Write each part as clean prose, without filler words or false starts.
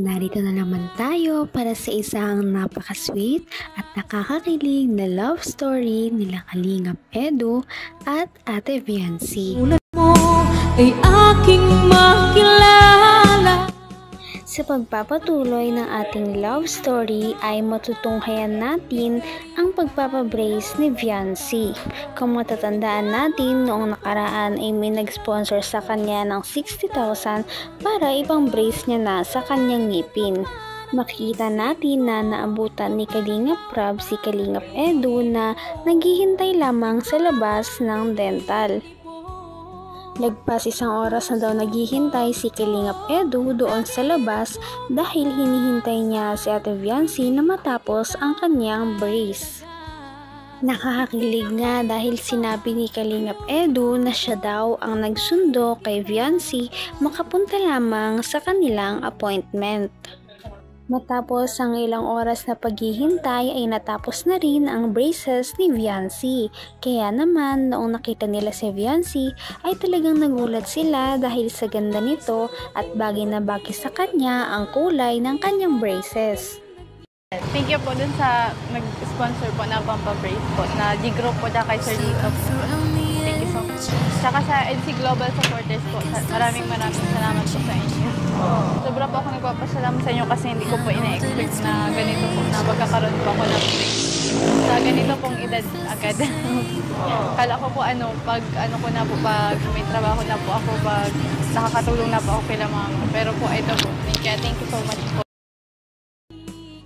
Narito na naman tayo para sa isang napaka-sweet at nakakakilig na love story nila Kalingap Edu at Ate Viancy. Ulat mo ay aking makilala. Sa pagpapatuloy ng ating love story ay matutunghayan natin ang pagpapabrace ni Viancy. Kung matatandaan natin, noong nakaraan ay may nag-sponsor sa kanya ng 60,000 para ibang brace niya na sa kanyang ngipin. Makikita natin na naabutan ni Kalingap Prab si Kalingap Edu na naghihintay lamang sa labas ng dental. Lagpas isang oras na daw naghihintay si Kalingap Edu doon sa labas dahil hinihintay niya si Ate Viancy na matapos ang kanyang brace. Nakakakilig nga dahil sinabi ni Kalingap Edu na siya daw ang nagsundo kay Viancy makapunta lamang sa kanilang appointment. Matapos ang ilang oras na paghihintay ay natapos na rin ang braces ni Viancy. Kaya naman noong nakita nila si Viancy ay talagang nagulat sila dahil sa ganda nito at bagay na bagay sa kanya ang kulay ng kanyang braces. Thank you po dun sa nag-sponsor po na pampabrace po na G-Group po na kay Sir Lito po. Thank you so much. Saka sa NC Global Supporters po, maraming salamat po sa inyo. Sobra po ako nagpapasalamat sa inyo kasi hindi ko po ina-expect na ganito po na magkakaroon po ako ng brace. Sa ganito pong edad agad. Kala ko po pag may trabaho na po ako, pag nakakatulong na po ako kila mama. Pero po ito po, thank you so much po.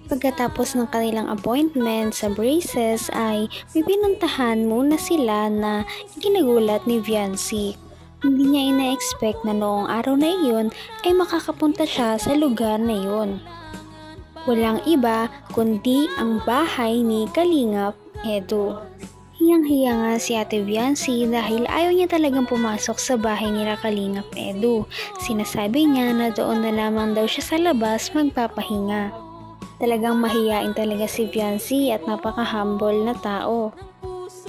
Pagkatapos ng kanilang appointment sa braces ay may pinuntahan muna sila na ginagulat ni Viancy. Hindi niya ina-expect na noong araw na iyon ay makakapunta siya sa lugar na iyon. Walang iba kundi ang bahay ni Kalingap Edu. Hiyang-hiya nga si Ate Viancy dahil ayaw niya talagang pumasok sa bahay nila Kalingap Edu. Sinasabi niya na doon na lamang daw siya sa labas magpapahinga. Talagang mahiyain talaga si Viancy at napaka-humble na tao.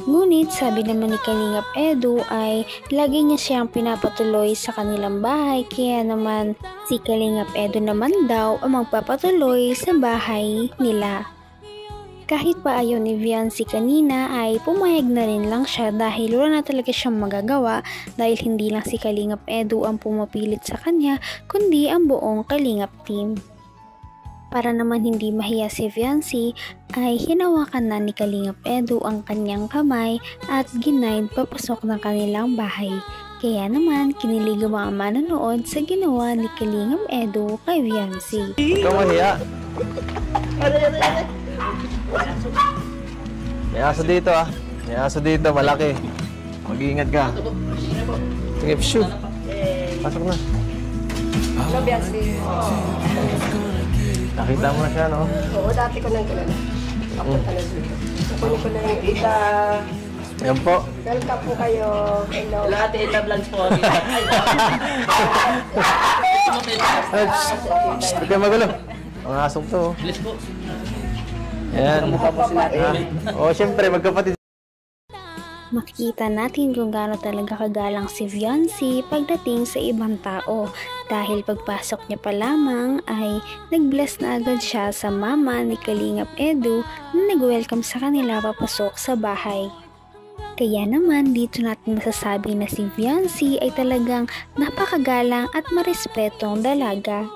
Ngunit sabi naman ni Kalingap Edu ay lagi niya siyang pinapatuloy sa kanilang bahay kaya naman si Kalingap Edu naman daw ang magpapatuloy sa bahay nila. Kahit pa ayaw ni Viancy kanina ay pumayag na rin lang siya dahil wala na talaga siyang magagawa dahil hindi lang si Kalingap Edu ang pumapilit sa kanya kundi ang buong Kalingap team. Para naman hindi mahiya si Viancy ay hinawakan na ni Kalingap Edu ang kanyang kamay at ginaid papasok ng kanilang bahay. Kaya naman kinilig ang mga manonood sa ginawa ni Kalingap Edu kay Viancy. Ikaw mahiya. May aso dito May aso dito, malaki. Mag-iingat ka. Sige, shoot. Pasok na. Hello, Viancy. Nakita mo na siya, no? Oo, dati ko nang kilala. Ako talaga. Nakunin ko na yung Ida. Yan po. Welcome po kayo. Hello. Lahat Ida Vlogs po. Huwag kayo magulo. Mga asong to. Bilis po. Yan. Siyempre, magkapatid. Makikita natin kung gaano talaga kagalang si Viancy pagdating sa ibang tao dahil pagpasok niya pa lamang ay nag-bless na agad siya sa mama ni Kalingap Edu na nag-welcome sa kanila papasok sa bahay. Kaya naman dito natin masasabi na si Viancy ay talagang napakagalang at marespetong dalaga.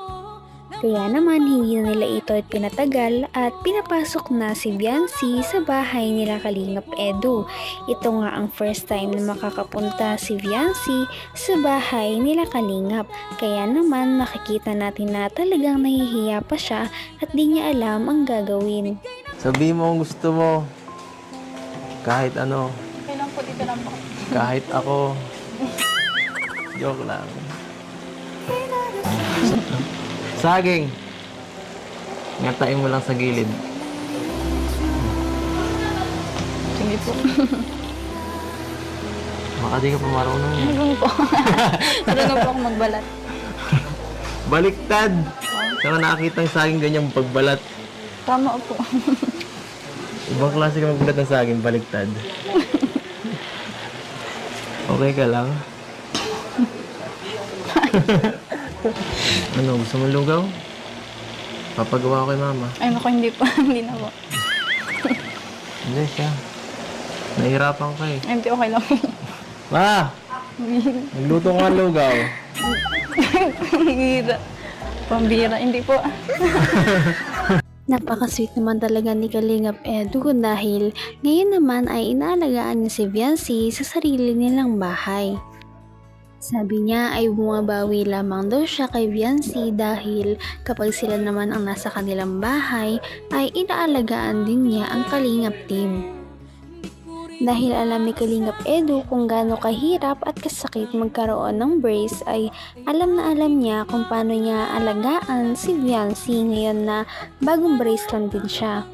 Kaya naman hindi na nila ito pinatagal at pinapasok na si Viancy sa bahay nila Kalingap Edu. Ito nga ang first time na makakapunta si Viancy sa bahay nila Kalingap. Kaya naman makikita natin na talagang nahihiya pa siya at di niya alam ang gagawin. Sabihin mo ang gusto mo. Kahit ano. Okay lang po, dito lang po. Kahit ako. Joke lang. Saging. Ngatain mo lang sa gilid. Sige po. Baka di ka pa marunong yan. Marunong po. Marunong po ako magbalat. Baliktad! Saka nakakita yung saging ganyang pagbalat. Tama po. Ibang klase ka magbalat ng saging, baliktad. Okay ka lang? Ano, gusto mo lugaw? Papagawa ko kay mama. Ay, naku, hindi po. Hindi na po. Hindi siya. Nahihirapan ka eh. Ay, hindi, okay lang. Ma! Nagluto ka ng lugaw. Pambira. Pambira, hindi po. Napaka-sweet naman talaga ni Kalingap Edu dahil ngayon naman ay inaalagaan niya si Viancy sa sarili nilang bahay. Sabi niya ay bumabawi lamang daw siya kay Viancy dahil kapag sila naman ang nasa kanilang bahay ay inaalagaan din niya ang Kalingap team. Dahil alam ni Kalingap Edu kung gaano kahirap at kasakit magkaroon ng brace ay alam na alam niya kung paano niya alagaan si Viancy ngayon na bagong brace lang din siya.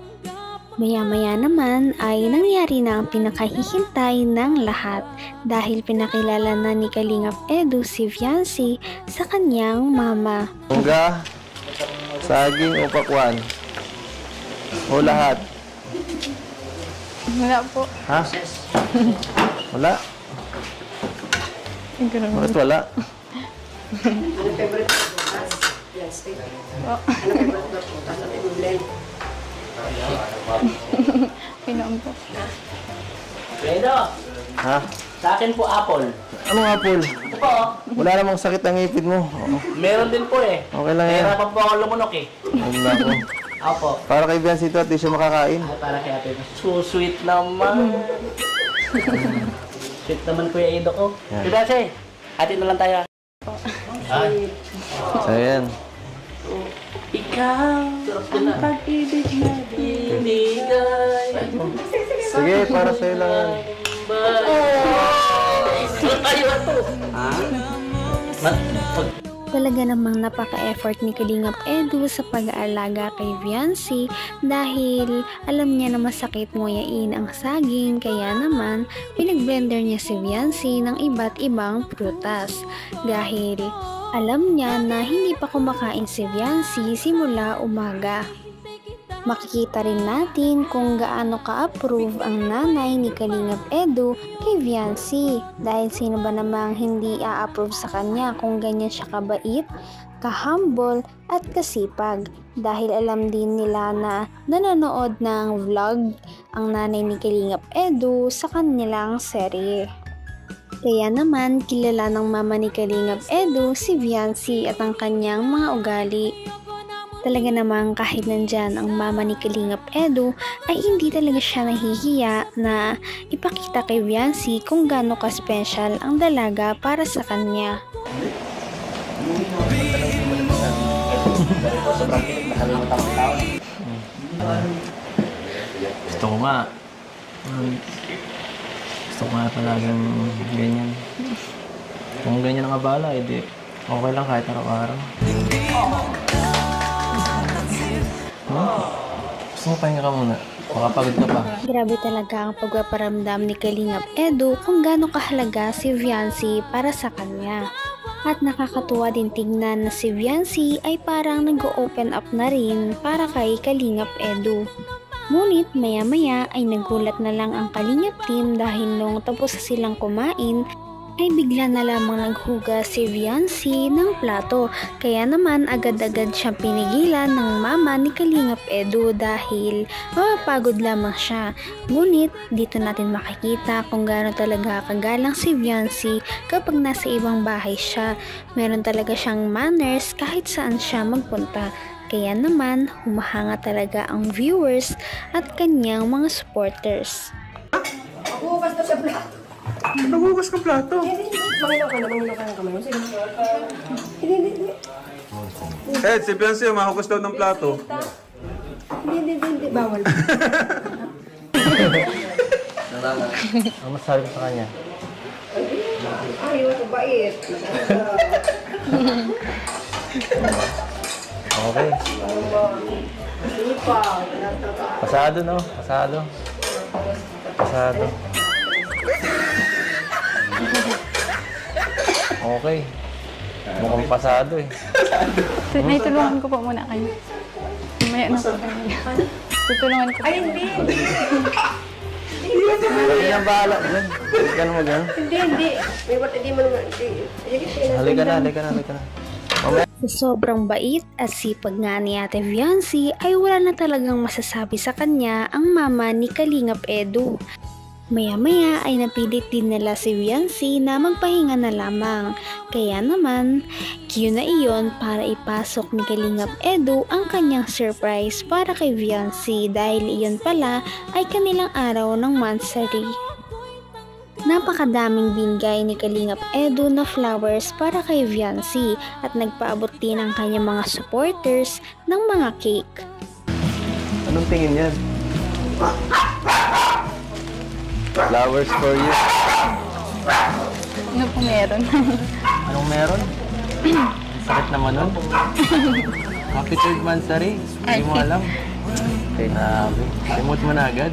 Maya-maya naman ay nangyari na ang pinakahihintay ng lahat dahil pinakilala na ni Kalingap Edu si Viancy sa kanyang mama. Mungga, saging o pakwan? O lahat? Wala po. Ha? Wala? Bakit wala? Ano favorite mo bukas? Yan, steak. Ano favorite mo bukas? Ano yung blend? Pinoon po. Fredo, Ha? sa akin po apple. Anong apple? Ito po, Wala namang sakit ang ngipin mo. Oo. meron din po eh. Okay lang yan. Nahirapan po ako lumunok eh. Wala ko. Opo. Para kay Viancy ito at di siya makakain. Ay, para kay ate. So sweet naman. Sweet naman Kuya Ido ko. Yan. Diba siya? Hati na lang tayo. Ay, So yan. ikaw ang pag-ibig na binigay. Sige, para sa'yo lang yan. Tayo ito. Ha? Talaga namang napaka-effort ni Kalingap Edu sa pag-aalaga kay Viancy dahil alam niya na masakit nguyain ang saging kaya naman pinag-blender niya si Viancy ng iba't ibang prutas dahil alam niya na hindi pa kumakain si Viancy simula umaga. Makikita rin natin kung gaano ka-approve ang nanay ni Kalingap Edu kay Viancy dahil sino ba namang hindi a-approve sa kanya kung ganyan siya kabait, kahumble at kasipag dahil alam din nila na nanonood ng vlog ang nanay ni Kalingap Edu sa kanilang serye. Kaya naman kilala ng mama ni Kalingap Edu si Viancy at ang kanyang mga ugali. Talaga namang kahit nandyan ang mama ni Kalingap Edu ay hindi talaga siya nahihiya na ipakita kay Viancy kung gaano ka-special ang dalaga para sa kanya. Gusto ko nga. Gusto ko nga palaging ganyan. Kung ganyan ang abala, edi okay lang kahit araw-araw. Gusto mo pahinga ka muna? Makapagod ka pa. Grabe talaga ang pagpaparamdam ni Kalingap Edu kung gaano kahalaga si Viancy para sa kanya. At nakakatuwa din tingnan na si Viancy ay parang nag-open up na rin para kay Kalingap Edu. Ngunit maya-maya ay nagulat na lang ang Kalingap team dahil nung tapos na silang kumain ay bigla na lamang naghugas si Viancy ng plato. Kaya naman agad-agad siyang pinigilan ng mama ni Kalingap Edu dahil mapapagod lamang siya. Ngunit dito natin makikita kung gaano talaga kagalang si Viancy kapag nasa ibang bahay siya. Meron talaga siyang manners kahit saan siya magpunta. Kaya naman humahanga talaga ang viewers at kanyang mga supporters. Maghugas na sa plato. Nagugas ka plato. Hindi. Mangilaw ka ng kamay mo. Sige. Hindi. Ed, si Beyonce, mahugas daw ng plato. Hindi. Bawal. Ang masasabi ko sa kanya? Ayaw, bait. Okay. Pasado, no? Pasado. Okay. Mukhang pasado eh. Naitulungan ko po muna kayo. Mamaya na po kayo. Tutulungan ko. Ay, hindi. Sabi niya bahala. Hindi ka naman ganun. Hindi. May ba't hindi mo naman. Halika na. Mamaya. Sa sobrang bait at sipag nga ni Ate Viancy ay wala na talagang masasabi sa kanya ang mama ni Kalingap Edu. Maya-maya ay napilit din nila si Viancy na magpahinga na lamang. Kaya naman, cue na iyon para ipasok ni Kalingap Edu ang kanyang surprise para kay Viancy dahil iyon pala ay kanilang araw ng monthsary. Napakadaming binigay ni Kalingap Edu na flowers para kay Viancy at nagpaabot din ang kanyang mga supporters ng mga cake. Anong tingin yan? Flowers for you. Ano po meron? Anong meron? Sakit naman nun. Happy 3rd monthsary. Hindi mo alam. Okay, grabe. Remote mo na agad.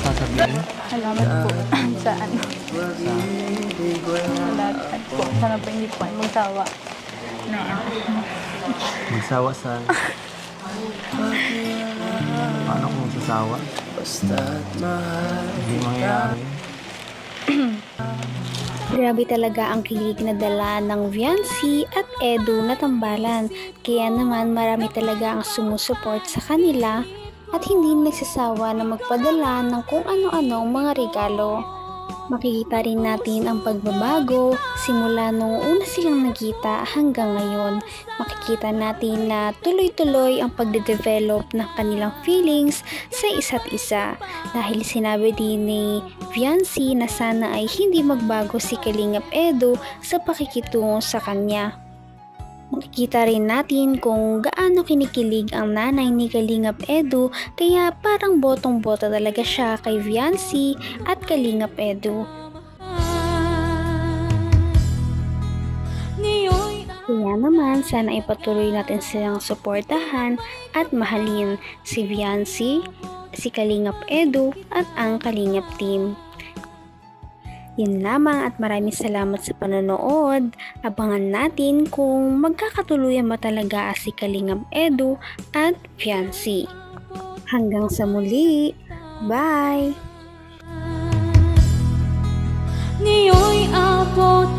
Sasabihin? Salamat po sa ano. Salamat po. Sana po hindi po kayo magsawa. Magsawa saan? Paano kung magsasawa? Hindi mangyayari. Grabe talaga ang kilig na dala ng Viancy at Edu na tambalan. Kaya naman marami talaga ang sumusuport sa kanila at hindi nagsasawa na magpadala ng kung ano-anong mga regalo. Makikita rin natin ang pagbabago simula nung una silang nagkita hanggang ngayon. Makikita natin na tuloy-tuloy ang pagde-develop ng kanilang feelings sa isa't isa. Dahil sinabi din ni Viancy na sana ay hindi magbago si Kalingap Edu sa pakikitungo sa kanya. Makikita rin natin kung gaano kinikilig ang nanay ni Kalingap Edu kaya parang botong-boto talaga siya kay Viancy at Kalingap Edu. Kaya naman sana ipatuloy natin silang suportahan at mahalin si Viancy, si Kalingap Edu at ang Kalingap team. Yun lamang at maraming salamat sa panonood. Abangan natin kung magkakatuluyan ba talaga si Kalingap Edu at Viancy. Hanggang sa muli. Bye! Niyo'y abot